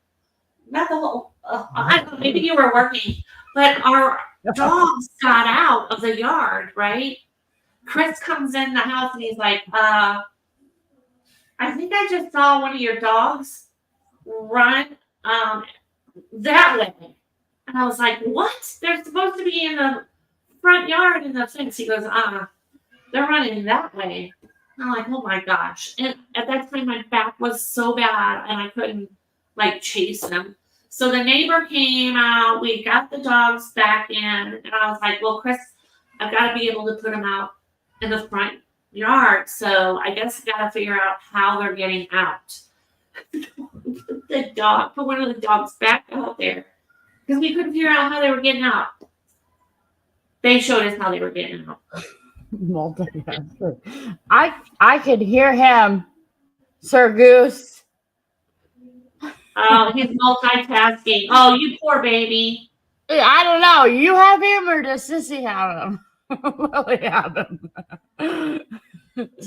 Not the whole. I don't know, maybe you were working, but our dogs got out of the yard. Right? Chris comes in the house and he's like, "I think I just saw one of your dogs run that way," and I was like, "What? They're supposed to be in the front yard in the fence." He goes, they're running that way. I'm like, oh my gosh. And at that time my back was so bad and I couldn't chase them. So the neighbor came out, we got the dogs back in, and I was like, well, Chris, I've got to be able to put them out in the front yard. So I guess I got to figure out how they're getting out. Put one of the dogs back out there because we couldn't figure out how they were getting out. They showed us how they were getting out. I could hear him, Sir Goose. Oh, he's multitasking. Oh, you poor baby. I don't know. You have him or does Sissy have him? Lily have him.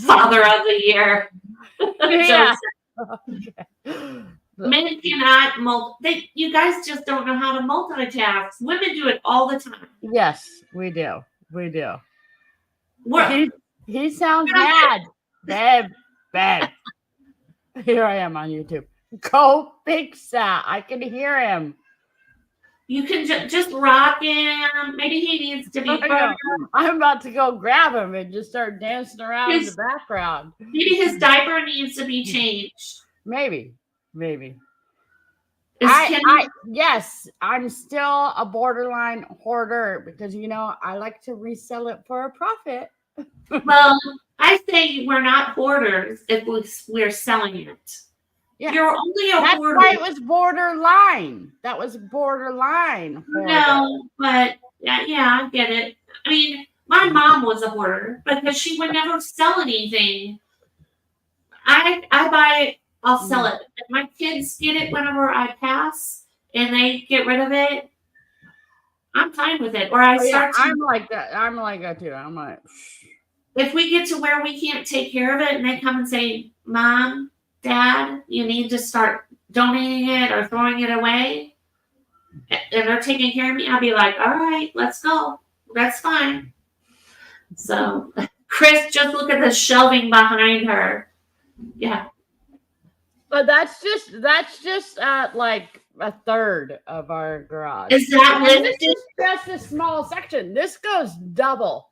Father of the year. Yeah. Men cannot you guys just don't know how to multitask. Women do it all the time. Yes, we do. We do. He sounds mad. Babe. Here I am on YouTube. Go fix that. I can hear him. You can just rock him. Maybe he needs to be further. I'm about to go grab him and just start dancing around in the background. Maybe his diaper needs to be changed. Maybe. Yes, I'm still a borderline hoarder because I like to resell it for a profit. Well, I say we're not hoarders if we're selling it. Yeah. You're only a hoarder. That's why it was borderline. That was borderline hoarder. No, but yeah, I get it. I mean, my mom was a hoarder because she would never sell anything. I buy it, I'll sell it. If my kids get it whenever I pass and they get rid of it, I'm fine with it. Or I'm like that. I'm like that too. I'm like, if we get to where we can't take care of it and they come and say, Mom, Dad, you need to start donating it or throwing it away, and they're taking care of me, I'll be like, all right, let's go. That's fine. So, Chris, just look at the shelving behind her. Yeah. But that's just at like a third of our garage. Is that And this listed? is just a small section. This goes double.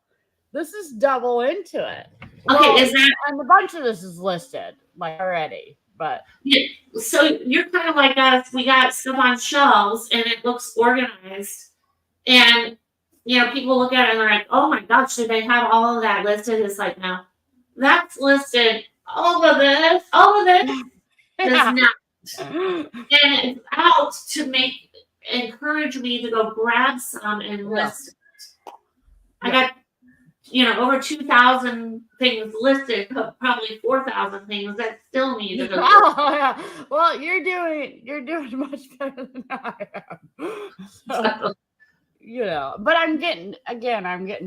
This is double into it. Okay, is that and a bunch of this is listed like already, but so? You're kind of like us. We got stuff on shelves, and it looks organized. And people look at it and they're like, "Oh my gosh, do they have all of that listed?" It's like, no, that's listed. All of this is not. And it's out to encourage me to go grab some and list it. I got over 2,000 things listed, but probably 4,000 things that still need to go. Oh, yeah. Well, you're doing much better than I am. So, but I'm getting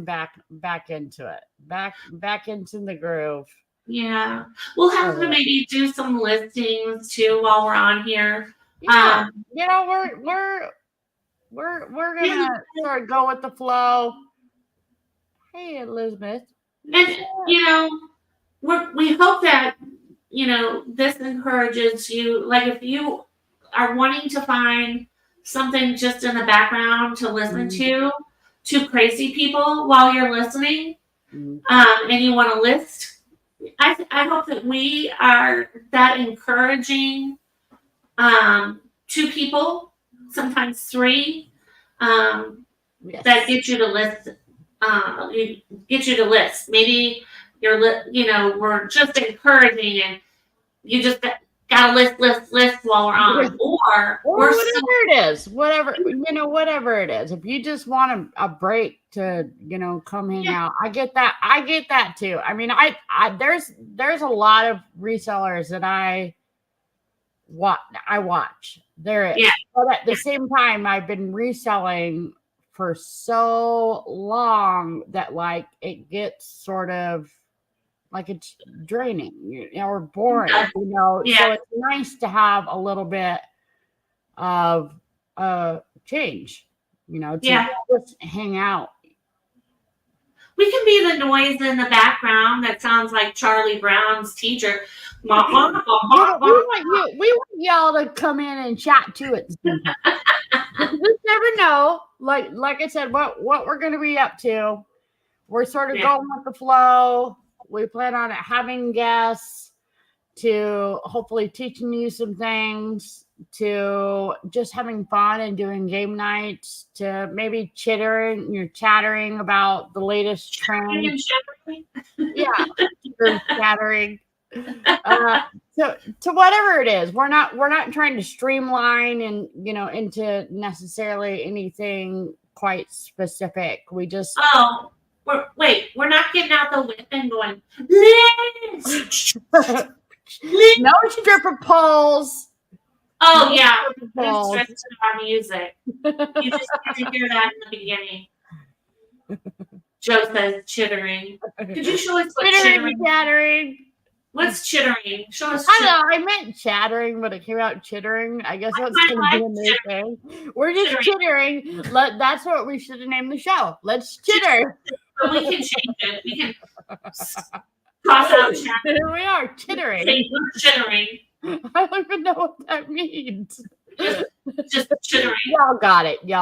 back into it, back into the groove. Yeah, we'll have to maybe do some listings too while we're on here. Yeah, we're gonna sort of go with the flow. Hey, Elizabeth. And we hope that this encourages you. Like if you are wanting to find something just in the background to listen to crazy people while you're listening, and you want to list. I hope that we are that encouraging to people, sometimes three, that get you to list. Get you to list. Maybe we're just encouraging, and you just gotta list while we're on, or whatever it is. Whatever it is. If you just want a break to come hang out, I get that too. I mean, I there's a lot of resellers that I watch. There is, but at the same time, I've been reselling for so long that like it gets sort of like it's draining, or boring, So it's nice to have a little bit of change, to just hang out. We can be the noise in the background that sounds like Charlie Brown's teacher. We want y'all to come in and chat to it. You just never know. Like I said, what we're going to be up to. We're sort of going with the flow. We plan on having guests, to hopefully teaching you some things, to just having fun and doing game nights, to maybe chattering about the latest trend. Chattering. To whatever it is, we're not trying to streamline and into necessarily anything quite specific. We just we're not getting out the whip and going no stripper poles. Oh yeah, stress to our music. You just need to hear that in the beginning. Joe says chittering. Could you show us what chattering? What's chittering? Show us. I know. I meant chattering, but it came out chittering. I guess that's going to be a new thing. We're just chittering. That's what we should have named the show. Let's chitter. But we can change it. We can cross out chattering. Here we are, chittering. Chittering. I don't even know what that means. Just chittering. Y'all got it. You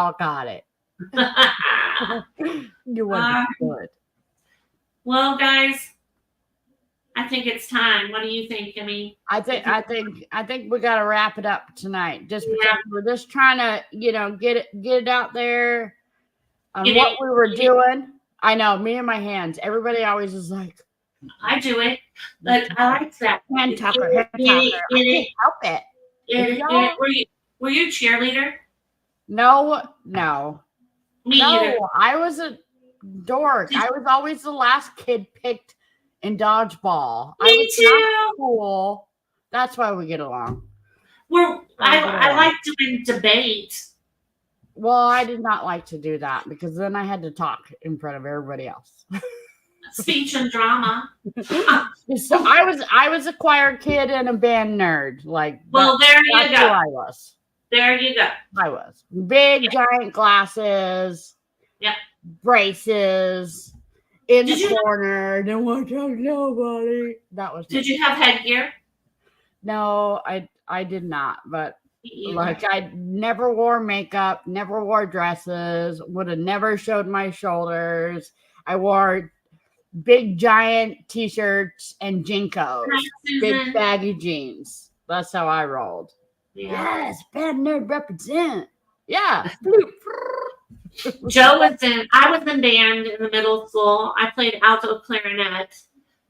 want to do it. Well, guys, I think it's time. What do you think, Kimmie? I think we got to wrap it up tonight. Just because we're just trying to, get it out there on what we were doing. I know, me and my hands. Everybody always is like, I do it, but I like that. Hand topper. I can't help it. Were you a cheerleader? No. Me either. I was a dork. I was always the last kid picked in dodgeball. Me too. Not cool. That's why we get along. I like doing debate. Well, I did not like to do that because then I had to talk in front of everybody else. Speech and drama. So I was a choir kid and a band nerd. Like, well, there you go. That's who I was. There you go. I was. Big, giant glasses. Yep. Braces. In Did the you corner. Don't want to talk to nobody. That was Did you have headgear? No, I did not. But Me either. like I never wore makeup, never wore dresses, would have never showed my shoulders. I wore big giant t-shirts and Jinkos. Hi, Big Susan. baggy jeans. That's how I rolled. Yeah. Yes, bad nerd represent. Yeah. I was in band in the middle school. I played alto clarinet.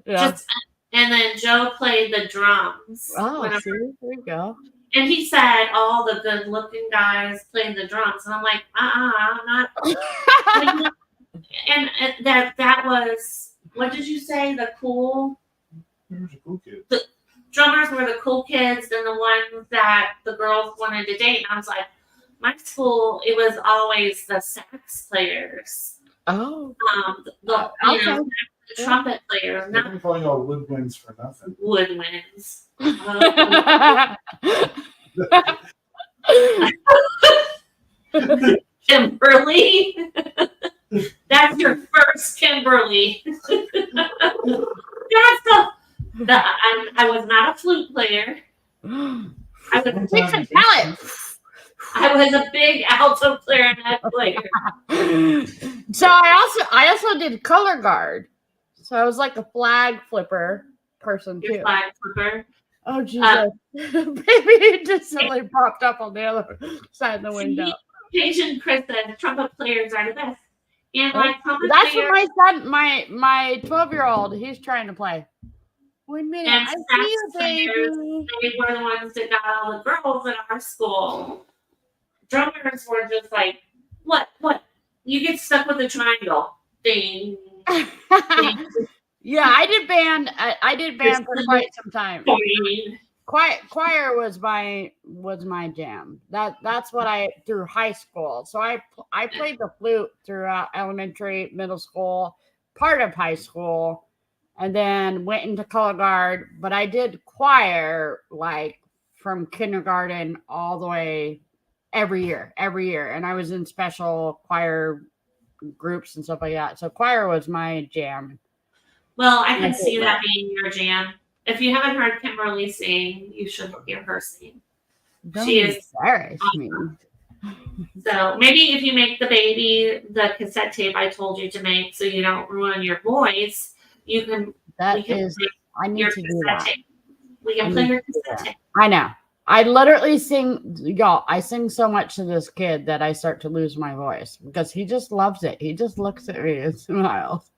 Yeah. And then Joe played the drums. Oh, see, there you go. And he said all the good looking guys played the drums. And I'm like, I'm not. and that was, what did you say? The cool? The drummers were the cool kids and the ones that the girls wanted to date. And I was like, my school, it was always the sax players. Oh. The trumpet players, They've not been calling all woodwinds for nothing. woodwinds. Kimberly. That's your first Kimberly. I was not a flute player. I was a big alto clarinet player. So I also did color guard. So I was like a flag flipper person Your too. flag flipper. Oh Jesus. Baby, it just suddenly popped up on the other side of the window. Asian Chris said trumpet players are the best. And my trumpet That's player, what my son, my 12-year-old, he's trying to play. 1 minute, and I sax see you, players, baby. they were the ones that got all the girls in our school. Drummers were just like, what? You get stuck with a triangle. Ding. Ding. Yeah, I did band. I did band for quite some time. Boing. Choir was my jam. That's what I through high school. So I played the flute throughout elementary, middle school, part of high school, and then went into color guard. But I did choir like from kindergarten all the way every year, and I was in special choir groups and stuff like that. So choir was my jam. Well, I can see that being your jam. If you haven't heard Kimberly sing, you should hear her sing. She is embarrass me. So maybe if you make the baby the cassette tape I told you to make, so you don't ruin your voice, you can. I make need your to do cassette that. tape. We can play your cassette tape. I know. I literally sing, y'all. I sing so much to this kid that I start to lose my voice because he just loves it. He just looks at me and smiles.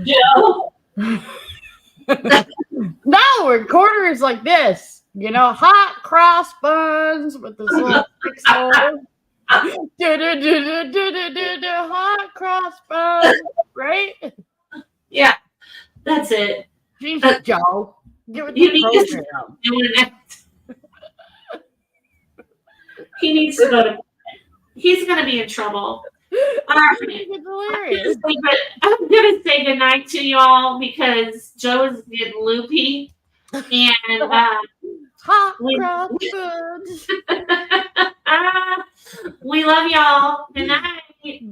Joe. No, recorder is like this, hot cross buns with this little 6 hole. Hot cross buns, right? Yeah, that's it. Jesus, Joe. Get with You the need to program. doing it. He needs to go to. He's going to be in trouble. All right. It's hilarious. I'm going to say goodnight to y'all because Joe is getting loopy. And Hot cross buns. we love y'all. Good night.